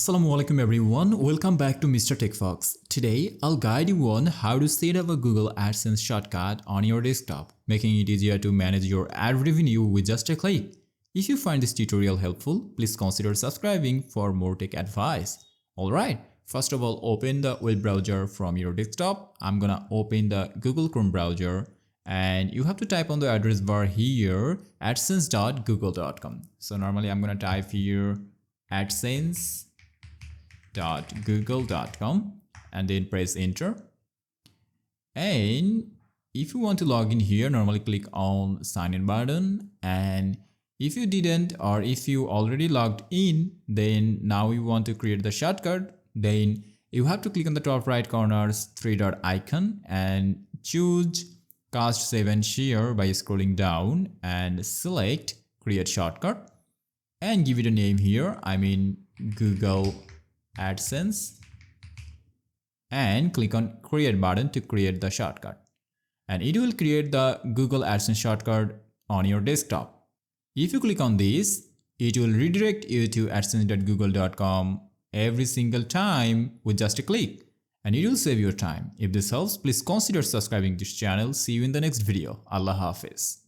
Assalamualaikum everyone, welcome back to Mr. TECHFOX. Today, I'll guide you on how to set up a Google AdSense shortcut on your desktop, making it easier to manage your ad revenue with just a click. If you find this tutorial helpful, please consider subscribing for more tech advice. Alright, first of all, open the web browser from your desktop. I'm gonna open the Google Chrome browser and you have to type on the address bar here adsense.google.com. So normally I'm gonna type here adsense.google.com and then press enter. And if you want to log in here, normally click on sign in button, and if you didn't or if you already logged in, then now you want to create the shortcut, then you have to click on the top right corner's three-dot icon and choose cast save and share by scrolling down and select create shortcut and give it a name here, Google AdSense, and click on create button to create the shortcut, and it will create the Google AdSense shortcut on your desktop. If you click on this, it will redirect you to adsense.google.com every single time with just a click, and it will save your time. If this helps, please consider subscribing to this channel. See you in the next video. Allah Hafiz.